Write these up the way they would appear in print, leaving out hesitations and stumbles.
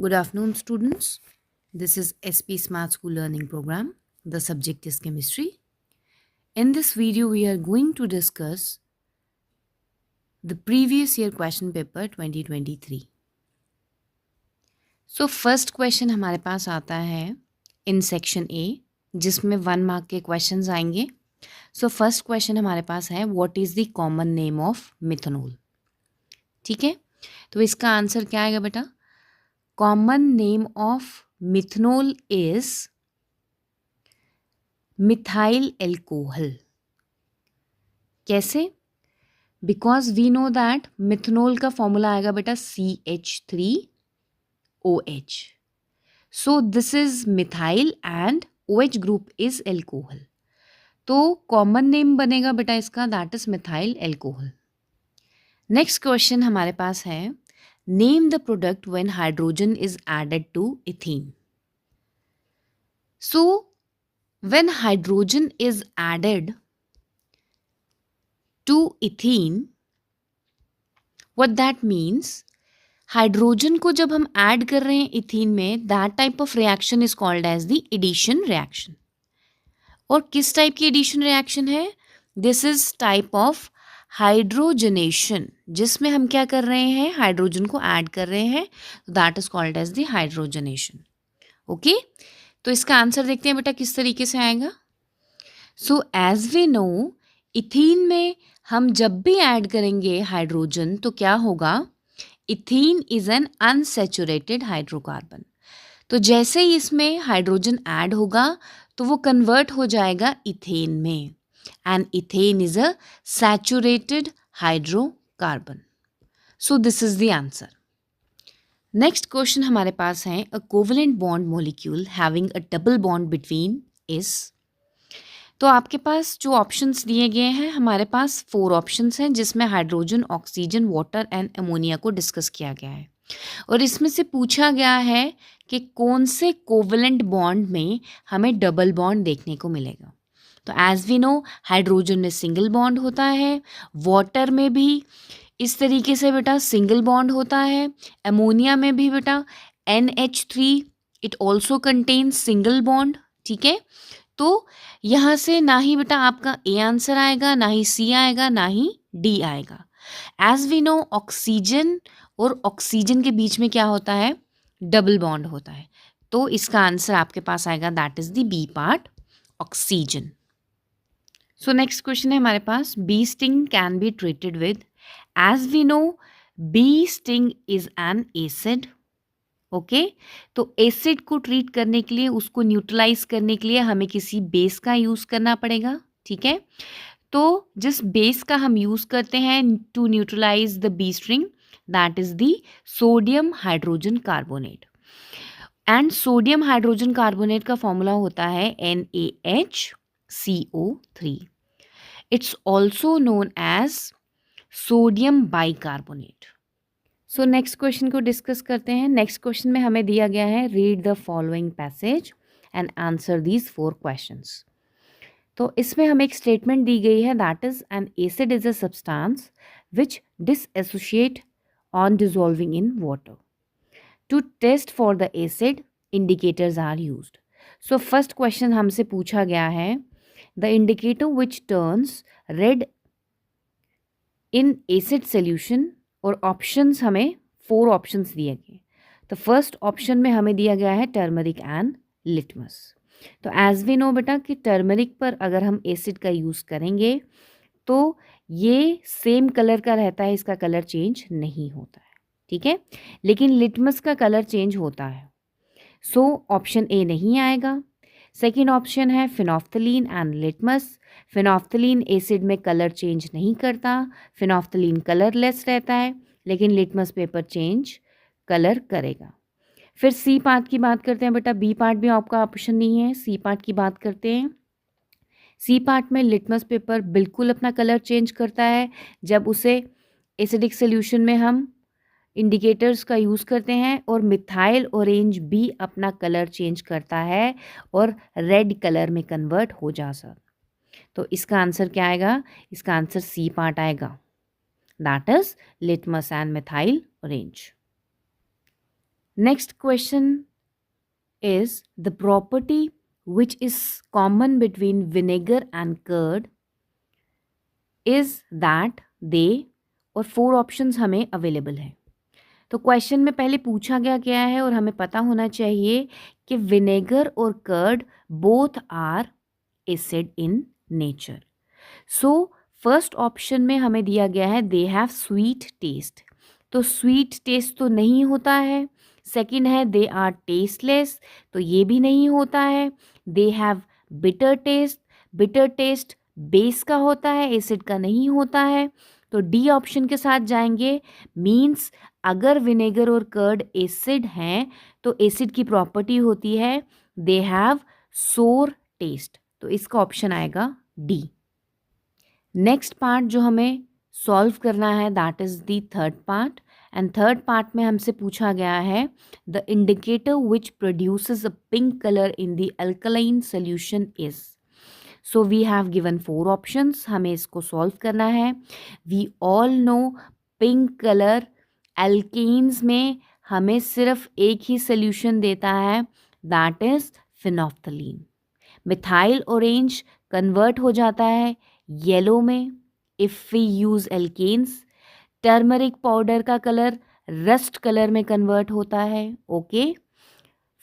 Good afternoon, students. This is SP Smart School Learning Program. The subject is chemistry. In this video, we are going to discuss the previous year question paper 2023. So, first question हमारे पास आता है in section A, जिसमें 1 mark के questions आएंगे. So, first question हमारे पास है what is the common name of methanol? ठीक है, तो इसका आंसर क्या आएगा बेटा? Common name of methanol is methyl alcohol. कैसे? Because we know that methanol का फॉर्मूला आएगा बेटा CH3OH. So this is methyl and OH group is alcohol. तो कॉमन नेम बनेगा बेटा इसका, that is methyl alcohol. Next question हमारे पास है name the product when hydrogen is added to ethene. सो when hydrogen is added to ethene, what that means, hydrogen को जब हम ऐड कर रहे हैं इथीन में, that type of reaction is called as the addition reaction. और किस टाइप की एडिशन रिएक्शन है? This is type of hydrogenation, जिसमें हम क्या कर रहे हैं, हाइड्रोजन को ऐड कर रहे हैं, that is called as the hydrogenation. Okay, तो इसका आंसर देखते हैं बेटा किस तरीके से आएगा. So as we know, ethene में हम जब भी ऐड करेंगे हाइड्रोजन तो क्या होगा, ethene is an unsaturated hydrocarbon. तो जैसे ही इसमें हाइड्रोजन ऐड होगा तो वो कन्वर्ट हो जाएगा इथेन में, and ethane is a saturated hydrocarbon. So this is the answer. Next question हमारे पास है अ covalent bond molecule having a double bond between is. तो आपके पास जो ऑप्शंस दिए गए हैं, हमारे पास 4 ऑप्शंस हैं, जिसमें hydrogen, oxygen, water and ammonia को डिस्कस किया गया है. और इसमें से पूछा गया है कि कौन से कोवेलेंट बॉन्ड में हमें डबल बॉन्ड देखने को मिलेगा. तो एज वी नो, हाइड्रोजन में सिंगल बॉन्ड होता है, वाटर में भी इस तरीके से बेटा सिंगल बॉन्ड होता है, अमोनिया में भी बेटा NH3 it also contains single bond. ठीक है, तो यहाँ से ना ही बेटा आपका A आंसर आएगा, ना ही C आएगा, ना ही D आएगा. एज वी नो, ऑक्सीजन और ऑक्सीजन के बीच में क्या होता है, डबल बॉन्ड होता है. तो इसका आंसर आपके पास आएगा, that is the B part, oxygen. So next question है हमारे पास, bee sting can be treated with. As we know, bee sting is an acid. Okay, तो एसिड को ट्रीट करने के लिए, उसको न्यूट्रलाइज करने के लिए हमें किसी बेस का यूज़ करना पड़ेगा. ठीक है, तो जिस बेस का हम यूज़ करते हैं to neutralize the bee sting, that is the sodium hydrogen carbonate. And sodium hydrogen carbonate का फॉर्मूला होता है NaHCO3. It's also known as sodium bicarbonate. So next question को डिस्कस करते हैं. नेक्स्ट क्वेश्चन में हमें दिया गया है read the following passage and answer these 4 questions. तो इसमें हमें एक स्टेटमेंट दी गई है, that is an acid is a substance which डिसएसोशिएट on dissolving in water. To test for the acid indicators are used. So first question हमसे पूछा गया है the indicator which turns red in acid solution, और options हमें 4 options दिए गए. तो first option में हमें दिया गया है टर्मरिक एंड लिटमस. तो एज वी नो बेटा कि टर्मरिक पर अगर हम एसिड का यूज़ करेंगे तो ये सेम कलर का रहता है, इसका कलर चेंज नहीं होता है. ठीक है, लेकिन लिटमस का कलर चेंज होता है. सो ऑप्शन ए नहीं आएगा. सेकेंड ऑप्शन है phenolphthalein and litmus. Phenolphthalein acid में कलर चेंज नहीं करता, फिनोफ्थलीन कलरलेस रहता है, लेकिन लिटमस पेपर चेंज कलर करेगा. फिर सी पार्ट की बात करते हैं बेटा, बी पार्ट भी आपका ऑप्शन नहीं है. सी पार्ट की बात करते हैं. सी पार्ट में लिटमस पेपर बिल्कुल अपना कलर चेंज करता है जब उसे एसिडिक सोल्यूशन में हम इंडिकेटर्स का यूज़ करते हैं, और मिथाइल ऑरेंज भी अपना कलर चेंज करता है और रेड कलर में कन्वर्ट हो जाता. तो इसका आंसर क्या आएगा, इसका आंसर सी पार्ट आएगा, that is litmus and methyl orange. Next question is the property which is common between vinegar and curd is that they, और 4 ऑप्शंस हमें अवेलेबल है. तो क्वेश्चन में पहले पूछा गया क्या है और हमें पता होना चाहिए कि विनेगर और curd both are acid in nature. So first option में हमें दिया गया है दे हैव स्वीट टेस्ट. तो स्वीट टेस्ट तो नहीं होता है. सेकंड है दे आर टेस्टलेस, तो ये भी नहीं होता है. They have bitter taste. Bitter taste base का होता है, एसिड का नहीं होता है. तो डी ऑप्शन के साथ जाएंगे. मीन्स अगर विनेगर और कर्ड एसिड हैं तो एसिड की प्रॉपर्टी होती है दे हैव सोर टेस्ट. तो इसका ऑप्शन आएगा डी. नेक्स्ट पार्ट जो हमें सॉल्व करना है that is the third part. And third part में हमसे पूछा गया है the indicator which produces a pink colour in the alkaline solution is. So we have given 4 options. हमें इसको सॉल्व करना है. We all know pink colour alkenes में हमें सिर्फ एक ही सोल्यूशन देता है that is phenolphthalein. Methyl orange convert हो जाता है येलो में if we use alkenes. Turmeric powder का कलर रस्ट कलर में कन्वर्ट होता है. ओके.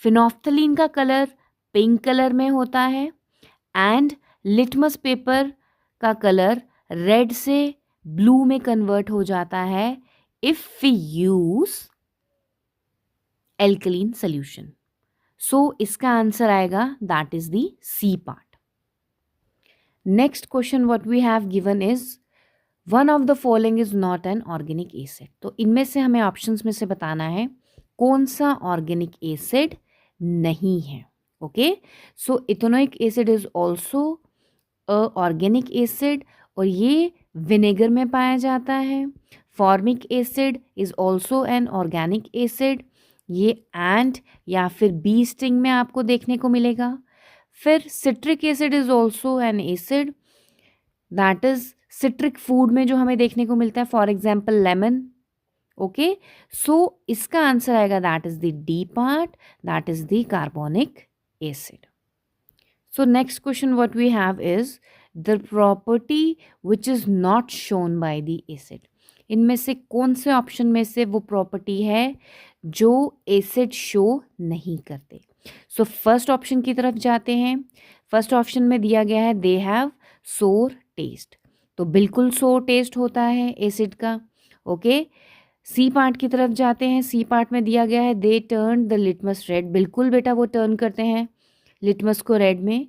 फिनोफ्थलीन का कलर पिंक कलर में होता है एंड लिटमस पेपर का कलर रेड से ब्लू में कन्वर्ट हो जाता है if we use alkaline solution. So इसका आंसर आएगा that is the C part. Next question what we have given is one of the following is not an organic acid. तो इनमें से हमें ऑप्शंस में से बताना है कौन सा ऑर्गेनिक एसिड नहीं है. Okay. So ethanoic acid is also a organic acid और ये विनेगर में पाया जाता है. Formic acid is also N organic acid. ये एंट या फिर बी स्टिंग में आपको देखने को मिलेगा. फिर citric acid is also an acid that is citric food में जो हमें देखने को मिलता है for example lemon. Okay. So इसका आंसर आएगा that is the D part that is the carbonic acid. So next question what we have is the property which is not shown by the acid. इनमें से कौन से option में से वो property है जो एसिड शो नहीं करते. सो फर्स्ट ऑप्शन की तरफ जाते हैं. फर्स्ट ऑप्शन में दिया गया है दे हैव सोर टेस्ट. तो बिल्कुल सोर टेस्ट होता है एसिड का. ओके. सी पार्ट की तरफ जाते हैं. सी पार्ट में दिया गया है they turn the litmus red. बिल्कुल बेटा वो टर्न करते हैं लिटमस को रेड में.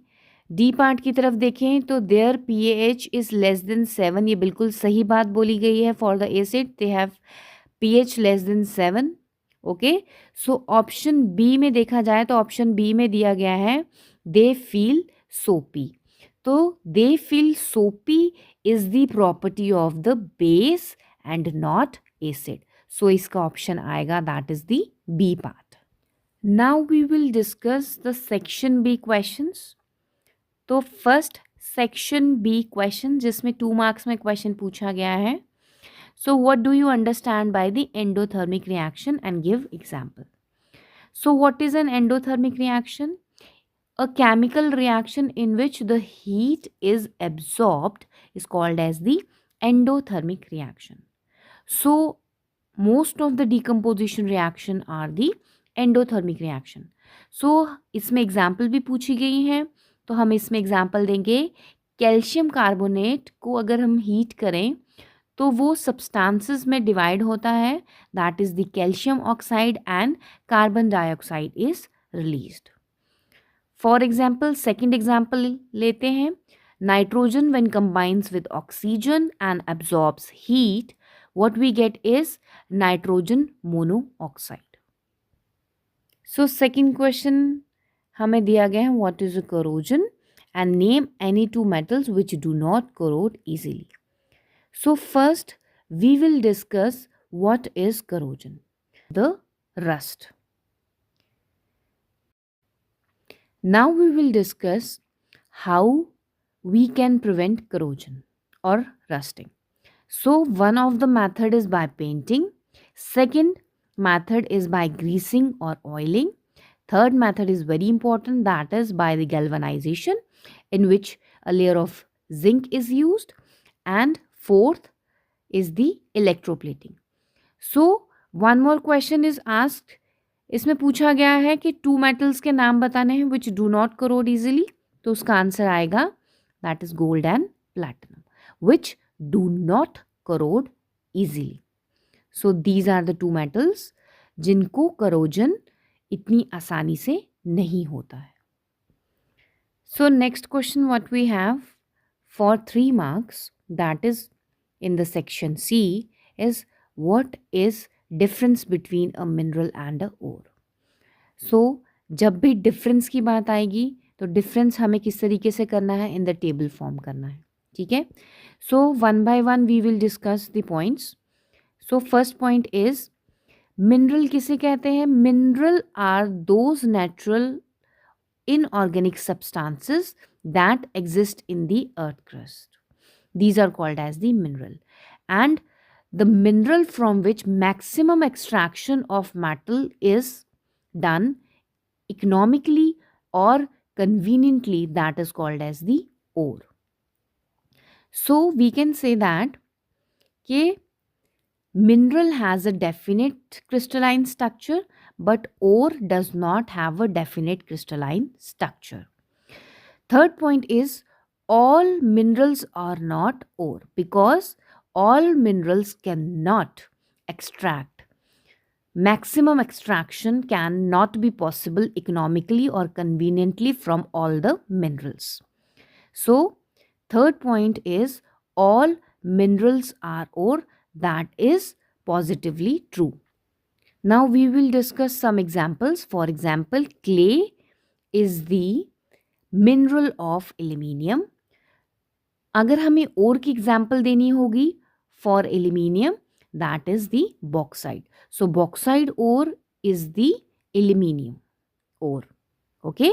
डी पार्ट की तरफ देखें तो there pH is less than 7. ये बिल्कुल सही बात बोली गई है for the acid they have pH less than 7. Okay. So option B में देखा जाए तो ऑप्शन बी में दिया गया है दे फील सोपी. तो they feel soapy is the property of the base and not acid. So इसका ऑप्शन आएगा that is the B part. Now we will discuss the section B questions. तो first section B question जिसमें 2 marks में question पूछा गया है. So what do you understand by the endothermic reaction and give example. So what is an endothermic reaction? A chemical reaction in which the heat is absorbed is called as the endothermic reaction. So most of the decomposition reaction are the endothermic reaction. So इसमें example भी पूछी गई हैं तो हम इसमें example देंगे calcium carbonate को अगर हम हीट करें तो वो सब्सटेंसेस में डिवाइड होता है that is the calcium oxide and carbon dioxide is released. For example second example लेते हैं. Nitrogen when combines with oxygen and absorbs heat what we get is nitrogen monoxide. So second question हमें दिया गया है what is a corrosion and name any 2 metals which do not corrode easily. So first we will discuss what is corrosion. The rust. Now we will discuss how we can prevent corrosion or rusting. So one of the method is by painting. Second, method is by greasing or oiling. Third method is very important, that is by the galvanization, in which a layer of zinc is used. And fourth is the electroplating. So one more question is asked. इसमें पूछा गया है कि to metals के नाम बताने हैं which do not corrode easily, तो उसका आंसर आएगा that is gold and platinum, which do not corrode easily. So these are the two metals जिनको करोजन इतनी आसानी से नहीं होता है. So next question what we have for 3 marks, that is in the section C, is what is difference between a mineral and a ore. So जब भी difference की बात आएगी तो डिफरेंस हमें किस तरीके से करना है, इन द टेबल फॉर्म करना है. ठीक है. So one by one we will discuss the points. So first point is mineral किसे कहते हैं. Mineral are those natural inorganic substances that exist in the earth crust. These are called as the mineral. And the mineral from which maximum extraction of metal is done economically or conveniently, that is called as the ore. So we can say that mineral has a definite crystalline structure, but ore does not have a definite crystalline structure. Third point is all minerals are not ore because all minerals cannot extract. Maximum extraction cannot be possible economically or conveniently from all the minerals. So third point is all minerals are ore. That is positively true. Now we will discuss some examples. For example, clay is the mineral of aluminium. अगर हमें ore की example देनी होगी for aluminium, that is the bauxite. So bauxite ore is the aluminium ore. Okay.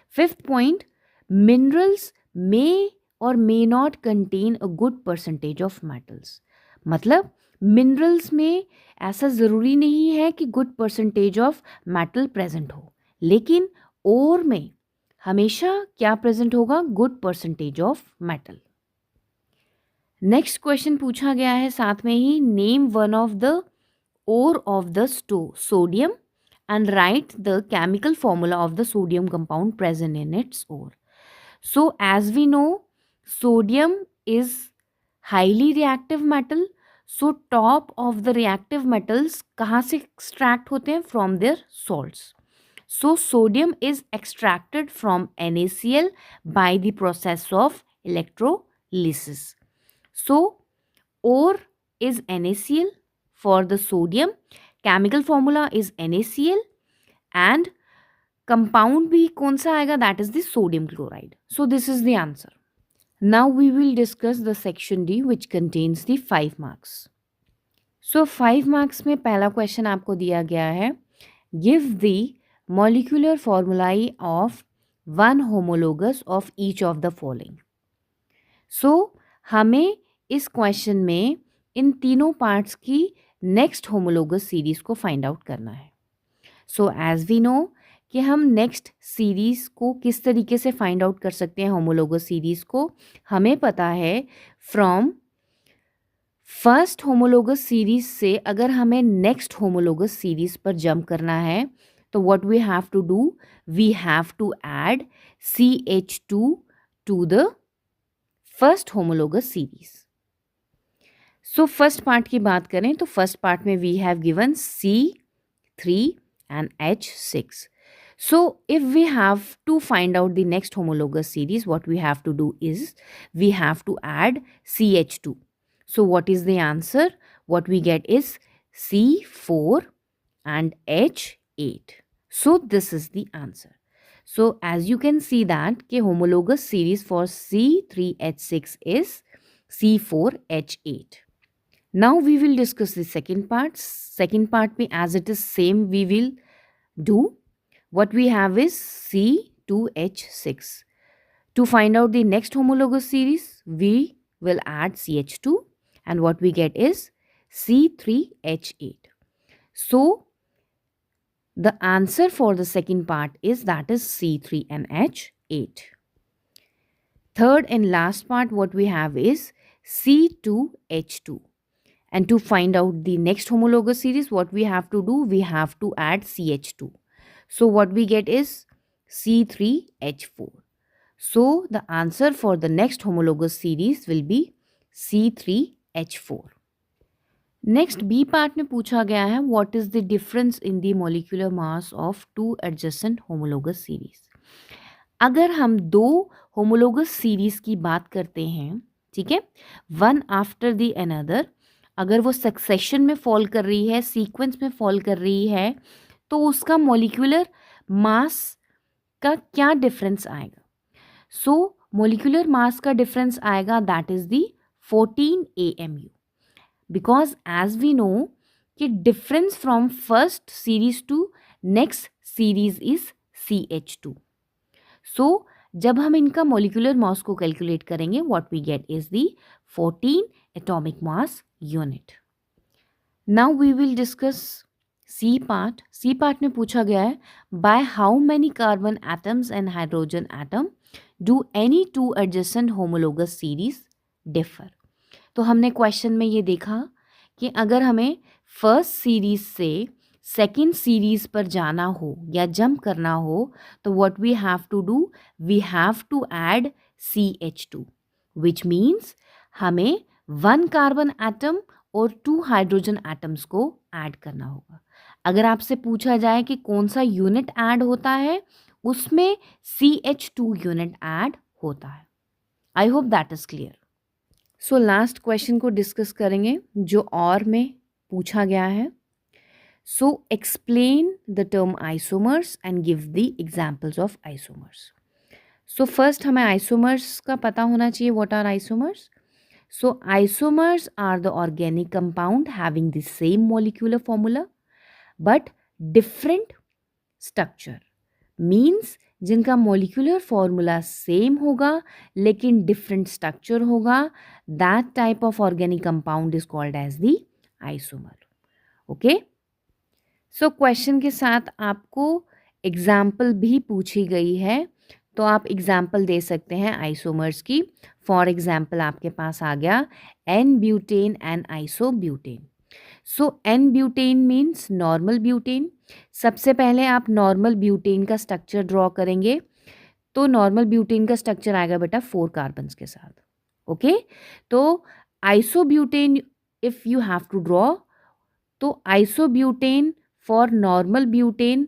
Fifth point, minerals may or may not contain a good percentage of metals. मतलब minerals में ऐसा ज़रूरी नहीं है कि good percentage of metal present हो, लेकिन ore में हमेशा क्या प्रेजेंट होगा, good percentage of metal. Next question पूछा गया है साथ में ही, name one of the ore of the sodium and write the chemical formula of the sodium compound present in its ore. So as we know sodium is highly reactive metal. So top of the reactive metals कहाँ से extract होते हैं, from their salts. So sodium is extracted from NaCl by the process of electrolysis. So ore is NaCl for the sodium, chemical formula is NaCl, and compound भी कौन सा आएगा, that is the sodium chloride. So this is the answer. Now we will discuss the section D which contains the 5 marks. So 5 marks में पहला question आपको दिया गया है, give the molecular formulae of one homologous of each of the following. So हमें इस question में इन तीनों parts की next homologous series को find out करना है. So as we know कि हम नेक्स्ट सीरीज़ को किस तरीके से फाइंड आउट कर सकते हैं, होमोलोगस सीरीज़ को हमें पता है फ्रॉम फर्स्ट होमोलोगस सीरीज़ से अगर हमें नेक्स्ट होमोलोगस सीरीज़ पर जंप करना है तो what we have to do, we have to add CH2 to the first homologous series. So first part की बात करें तो फर्स्ट पार्ट में we have given C3 and H6. So if we have to find out the next homologous series, what we have to do is we have to add CH2. So what is the answer? What we get is C4 and H8. So this is the answer. So as you can see that the homologous series for C3H6 is C4H8. Now we will discuss the second part. Second part में as it is same we will do. What we have is C2H6. To find out the next homologous series, we will add CH2 and what we get is C3H8. So the answer for the second part is that is C3NH8. Third and last part what we have is C2H2. And to find out the next homologous series, what we have to do, we have to add CH2. So what we get is C3H4. So the answer for the next homologous series will be C3H4. Next B part में पूछा गया है what is the difference in the molecular mass of two adjacent homologous series. अगर हम दो homologous series की बात करते हैं, ठीक है, वन आफ्टर द अनदर, अगर वो सक्सेशन में फॉल कर रही है, सीक्वेंस में फॉल कर रही है, तो उसका मॉलिक्यूलर मास का क्या डिफरेंस आएगा। सो मॉलिक्यूलर मास का डिफरेंस आएगा that is the 14 AMU, because as we know कि difference from first series to next series is CH2. So जब हम इनका molecular mass को calculate करेंगे what we get is the 14 atomic mass unit. Now we will discuss C part. C part में पूछा गया है by how many carbon atoms and hydrogen atom do any two adjacent homologous series differ. तो हमने question में ये देखा कि अगर हमें फर्स्ट सीरीज से सेकंड सीरीज पर जाना हो या जंप करना हो तो what we have to do, we have to add CH2 which means हमें 1 कार्बन एटम और 2 हाइड्रोजन एटम्स को ऐड करना होगा। अगर आपसे पूछा जाए कि कौन सा यूनिट ऐड होता है, उसमें CH2 यूनिट ऐड होता है। I hope that is clear. So last question को डिस्कस करेंगे जो और में पूछा गया है। So explain the term isomers and give the examples of isomers. So first हमें आइसोमर्स का पता होना चाहिए। What are isomers? So isomers are the organic compound having the same molecular formula but different structure, means जिनका molecular formula same होगा लेकिन different structure होगा, that type of organic compound is called as the isomer. Okay, so question के साथ आपको example भी पूछी गई है, तो आप एग्जाम्पल दे सकते हैं आइसोमर्स की। फॉर एग्जाम्पल आपके पास आ गया n butane and isobutane. So n butane means normal butane. सबसे पहले आप नॉर्मल ब्यूटेन का स्ट्रक्चर ड्रॉ करेंगे, तो नॉर्मल ब्यूटेन का स्ट्रक्चर आएगा बेटा 4 कार्बन्स के साथ। ओके, तो isobutane if you have to draw, तो isobutane for normal butane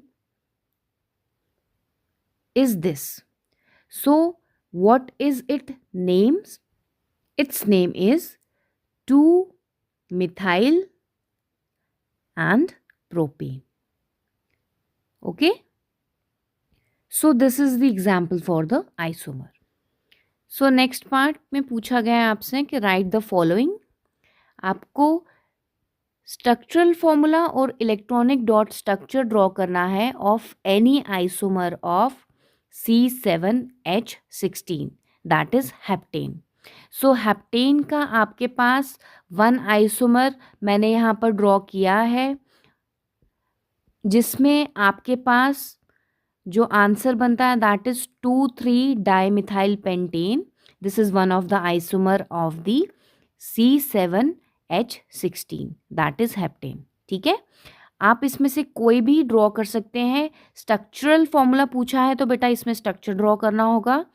is this. So what is it names? Its name is 2-methyl and propane. Okay, so this is the example for the isomer. So next part में पूछा गया है आपसे कि write the following. आपको structural formula और electronic dot structure draw करना है of any isomer of C7H16 that is heptane. So heptane का आपके पास 1 आइसोमर मैंने यहाँ पर ड्रॉ किया है, जिसमें आपके पास जो आंसर बनता है that is two three dimethyl pentane. This is one of the isomer of the C7H16 that is heptane. ठीक है, आप इसमें से कोई भी ड्रॉ कर सकते हैं। स्ट्रक्चरल फॉर्मूला पूछा है तो बेटा इसमें स्ट्रक्चर ड्रॉ करना होगा,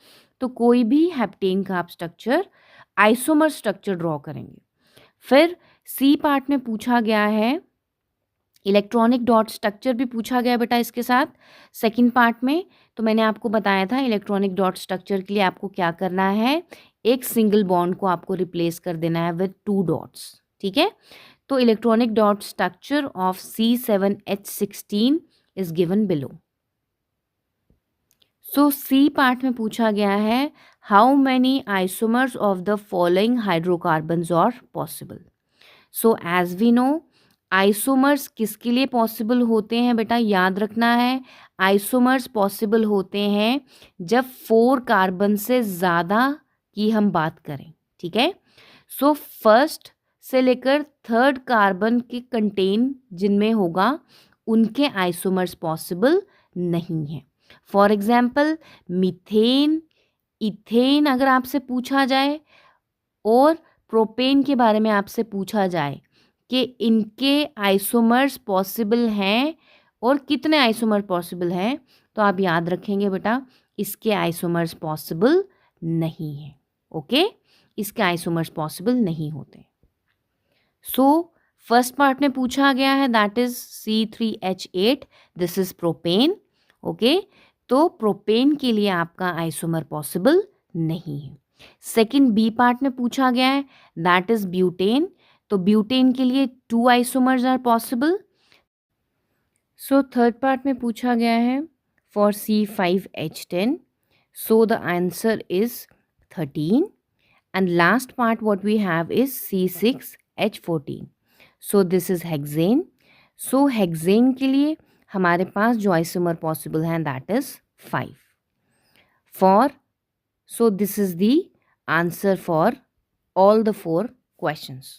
तो कोई भी हेप्टेन का आप स्ट्रक्चर आइसोमर स्ट्रक्चर ड्रॉ करेंगे। फिर सी पार्ट में पूछा गया है इलेक्ट्रॉनिक डॉट स्ट्रक्चर भी पूछा गया बेटा इसके साथ सेकंड पार्ट में। तो मैंने आपको बताया था इलेक्ट्रॉनिक डॉट स्ट्रक्चर के लिए आपको क्या करना है, एक सिंगल बॉन्ड को आपको रिप्लेस कर देना है विद 2 डॉट्स। ठीक है, तो electronic dot structure of C7H16 is given below. So C part में पूछा गया है how many isomers of the following hydrocarbons are possible. So as we know isomers किसके लिए पॉसिबल होते हैं बेटा, याद रखना है आइसोमर्स पॉसिबल होते हैं जब 4 कार्बन से ज़्यादा की हम बात करें। ठीक है, सो फर्स्ट से लेकर 3rd कार्बन के कंटेन जिनमें होगा उनके आइसोमर्स पॉसिबल नहीं है। फॉर एग्जाम्पल मीथेन, इथेन अगर आपसे पूछा जाए और प्रोपेन के बारे में आपसे पूछा जाए कि इनके आइसोमर्स पॉसिबल हैं और कितने आइसोमर पॉसिबल हैं, तो आप याद रखेंगे बेटा इसके आइसोमर्स पॉसिबल नहीं है। ओके, इसके आइसोमर्स पॉसिबल नहीं होते। सो फर्स्ट पार्ट में पूछा गया है that is C3H8, this is propane. Okay, तो प्रोपेन के लिए आपका आइसोमर पॉसिबल नहीं है। सेकंड बी पार्ट में पूछा गया है दैट इज ब्यूटेन, तो ब्यूटेन के लिए 2 isomers are possible. So third part में पूछा गया है for C5H10, so the answer is 13 and last part what we have is C6H14, so this is hexane। so hexane के लिए हमारे पास जो आइसोमर पॉसिबल है that is 5 for, so this is the answer for all the 4 questions।